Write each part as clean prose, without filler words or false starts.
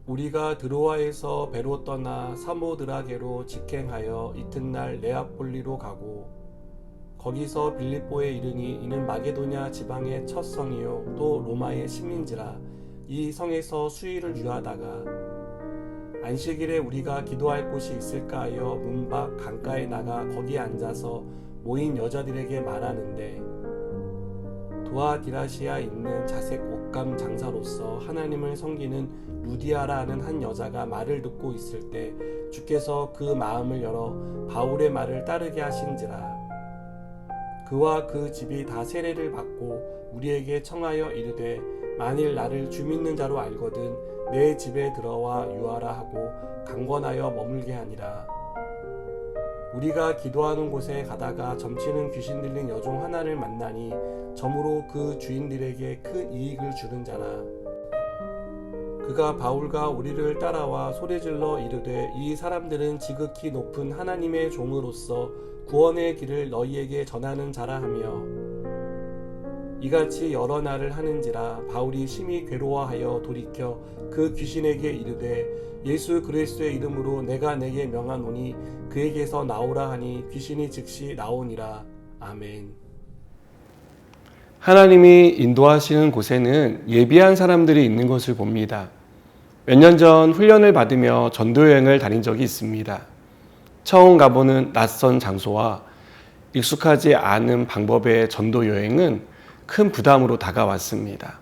우리가 드로아에서 배로 떠나 사모드라게로 직행하여 이튿날 네아폴리로 가고 거기서 빌립보에 이르니 이는 마게도냐 지방의 첫 성이요 또 로마의 식민지라. 이 성에서 수일을 유하다가 안식일에 우리가 기도할 곳이 있을까 하여 문 밖 강가에 나가 거기에 앉아서 모인 여자들에게 말하는데, 두아디라시아에 있는 자색 옷감 장사로서 하나님을 섬기는 루디아라 하는 한 여자가 말을 듣고 있을 때 주께서 그 마음을 열어 바울의 말을 따르게 하신지라. 그와 그 집이 다 세례를 받고 우리에게 청하여 이르되, 만일 나를 주 믿는 자로 알거든 내 집에 들어와 유하라 하고 강권하여 머물게 하니라. 우리가 기도하는 곳에 가다가 점치는 귀신 들린 여종 하나를 만나니 점으로 그 주인들에게 큰 이익을 주는 자라. 그가 바울과 우리를 따라와 소리질러 이르되, 이 사람들은 지극히 높은 하나님의 종으로서 구원의 길을 너희에게 전하는 자라 하며 이같이 여러 날을 하는지라. 바울이 심히 괴로워하여 돌이켜 그 귀신에게 이르되, 예수 그리스도의 이름으로 내가 내게 명하노니 그에게서 나오라 하니 귀신이 즉시 나오니라. 아멘. 하나님이 인도하시는 곳에는 예비한 사람들이 있는 것을 봅니다. 몇 년 전 훈련을 받으며 전도여행을 다닌 적이 있습니다. 처음 가보는 낯선 장소와 익숙하지 않은 방법의 전도여행은 큰 부담으로 다가왔습니다.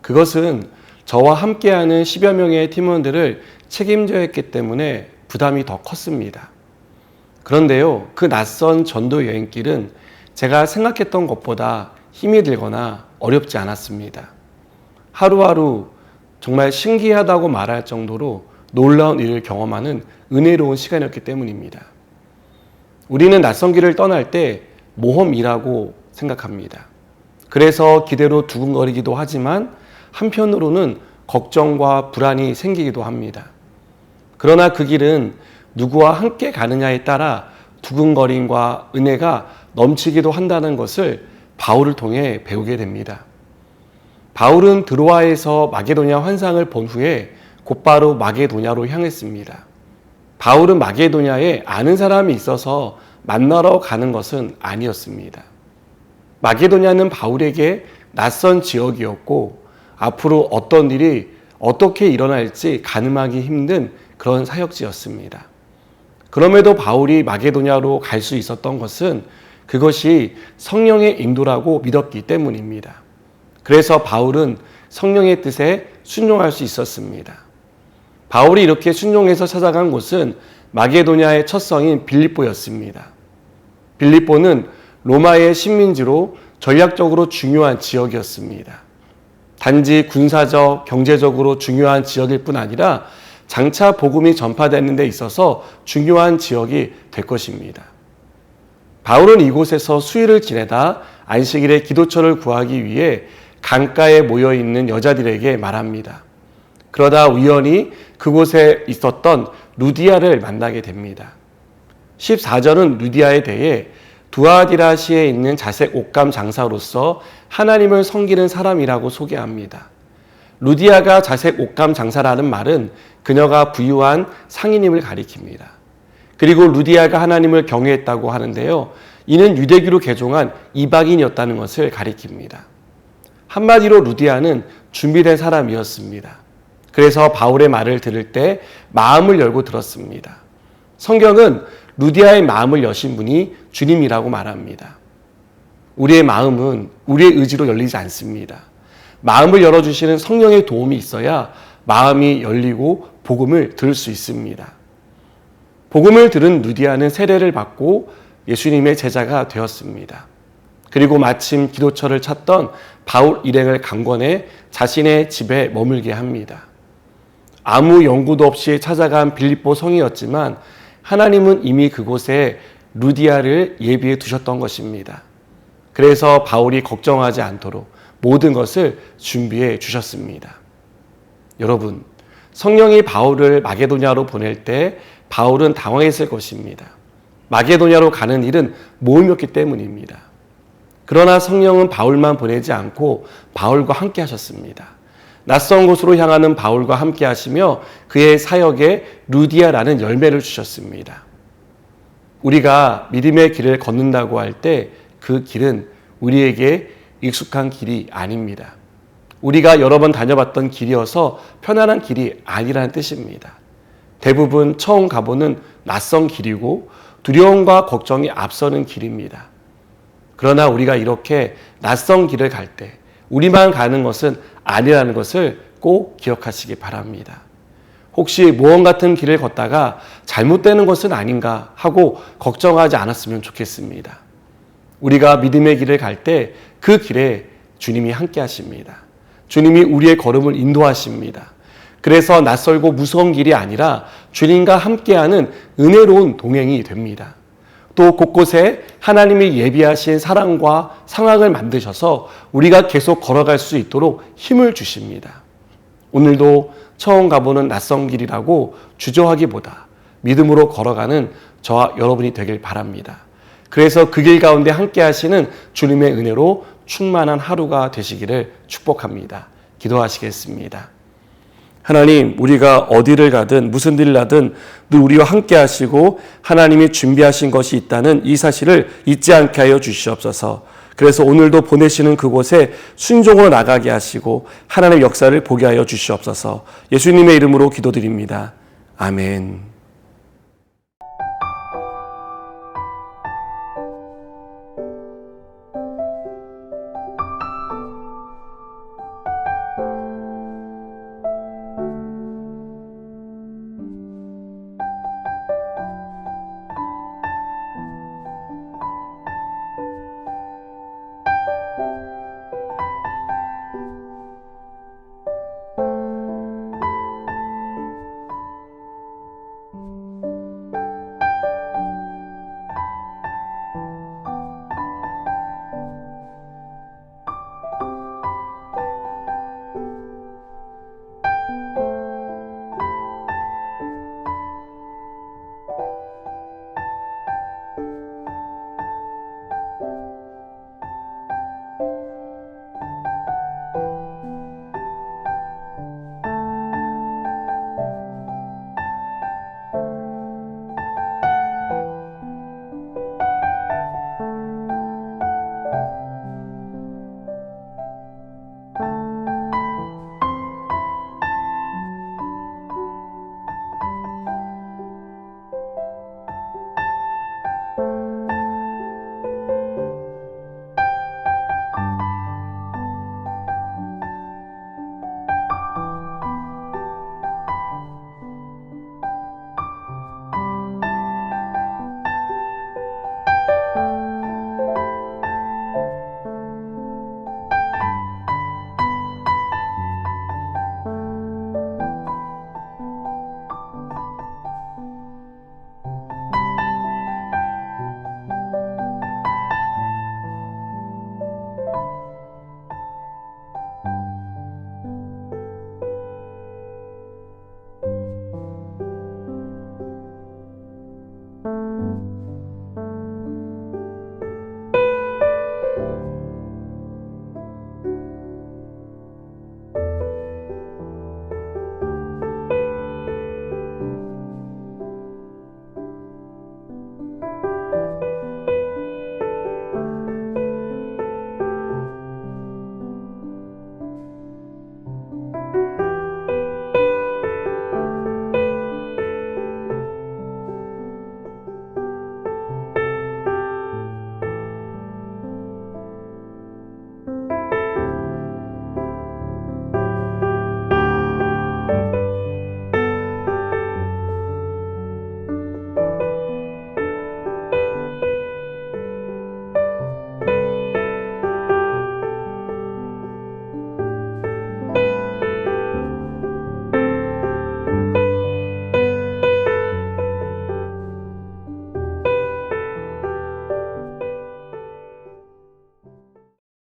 그것은 저와 함께하는 10여 명의 팀원들을 책임져야 했기 때문에 부담이 더 컸습니다. 그런데요, 그 낯선 전도 여행길은 제가 생각했던 것보다 힘이 들거나 어렵지 않았습니다. 하루하루 정말 신기하다고 말할 정도로 놀라운 일을 경험하는 은혜로운 시간이었기 때문입니다. 우리는 낯선 길을 떠날 때 모험이라고 생각합니다. 그래서 기대로 두근거리기도 하지만 한편으로는 걱정과 불안이 생기기도 합니다. 그러나 그 길은 누구와 함께 가느냐에 따라 두근거림과 은혜가 넘치기도 한다는 것을 바울을 통해 배우게 됩니다. 바울은 드로아에서 마게도냐 환상을 본 후에 곧바로 마게도냐로 향했습니다. 바울은 마게도냐에 아는 사람이 있어서 만나러 가는 것은 아니었습니다. 마게도냐는 바울에게 낯선 지역이었고 앞으로 어떤 일이 어떻게 일어날지 가늠하기 힘든 그런 사역지였습니다. 그럼에도 바울이 마게도냐로 갈 수 있었던 것은 그것이 성령의 인도라고 믿었기 때문입니다. 그래서 바울은 성령의 뜻에 순종할 수 있었습니다. 바울이 이렇게 순종해서 찾아간 곳은 마게도냐의 첫 성인 빌립보였습니다. 빌립보는 로마의 식민지로 전략적으로 중요한 지역이었습니다. 단지 군사적, 경제적으로 중요한 지역일 뿐 아니라 장차 복음이 전파되는 데 있어서 중요한 지역이 될 것입니다. 바울은 이곳에서 수일을 지내다 안식일에 기도처를 구하기 위해 강가에 모여있는 여자들에게 말합니다. 그러다 우연히 그곳에 있었던 루디아를 만나게 됩니다. 14절은 루디아에 대해 두아디라시에 있는 자색 옷감 장사로서 하나님을 섬기는 사람이라고 소개합니다. 루디아가 자색 옷감 장사라는 말은 그녀가 부유한 상인임을 가리킵니다. 그리고 루디아가 하나님을 경외했다고 하는데요, 이는 유대교로 개종한 이방인이었다는 것을 가리킵니다. 한마디로 루디아는 준비된 사람이었습니다. 그래서 바울의 말을 들을 때 마음을 열고 들었습니다. 성경은 루디아의 마음을 여신 분이 주님이라고 말합니다. 우리의 마음은 우리의 의지로 열리지 않습니다. 마음을 열어주시는 성령의 도움이 있어야 마음이 열리고 복음을 들을 수 있습니다. 복음을 들은 루디아는 세례를 받고 예수님의 제자가 되었습니다. 그리고 마침 기도처를 찾던 바울 일행을 강권해 자신의 집에 머물게 합니다. 아무 연구도 없이 찾아간 빌립보 성이었지만 하나님은 이미 그곳에 루디아를 예비해 두셨던 것입니다. 그래서 바울이 걱정하지 않도록 모든 것을 준비해 주셨습니다. 여러분, 성령이 바울을 마게도냐로 보낼 때 바울은 당황했을 것입니다. 마게도냐로 가는 일은 모험이었기 때문입니다. 그러나 성령은 바울만 보내지 않고 바울과 함께 하셨습니다. 낯선 곳으로 향하는 바울과 함께 하시며 그의 사역에 루디아라는 열매를 주셨습니다. 우리가 믿음의 길을 걷는다고 할 때 그 길은 우리에게 익숙한 길이 아닙니다. 우리가 여러 번 다녀봤던 길이어서 편안한 길이 아니라는 뜻입니다. 대부분 처음 가보는 낯선 길이고 두려움과 걱정이 앞서는 길입니다. 그러나 우리가 이렇게 낯선 길을 갈 때 우리만 가는 것은 아니라는 것을 꼭 기억하시기 바랍니다. 혹시 모험 같은 길을 걷다가 잘못되는 것은 아닌가 하고 걱정하지 않았으면 좋겠습니다. 우리가 믿음의 길을 갈 때 그 길에 주님이 함께 하십니다. 주님이 우리의 걸음을 인도하십니다. 그래서 낯설고 무서운 길이 아니라 주님과 함께하는 은혜로운 동행이 됩니다. 또 곳곳에 하나님이 예비하신 사랑과 상황을 만드셔서 우리가 계속 걸어갈 수 있도록 힘을 주십니다. 오늘도 처음 가보는 낯선 길이라고 주저하기보다 믿음으로 걸어가는 저와 여러분이 되길 바랍니다. 그래서 그 길 가운데 함께 하시는 주님의 은혜로 충만한 하루가 되시기를 축복합니다. 기도하시겠습니다. 하나님, 우리가 어디를 가든 무슨 일을 하든 늘 우리와 함께 하시고 하나님이 준비하신 것이 있다는 이 사실을 잊지 않게 하여 주시옵소서. 그래서 오늘도 보내시는 그곳에 순종으로 나가게 하시고 하나님의 역사를 보게 하여 주시옵소서. 예수님의 이름으로 기도드립니다. 아멘.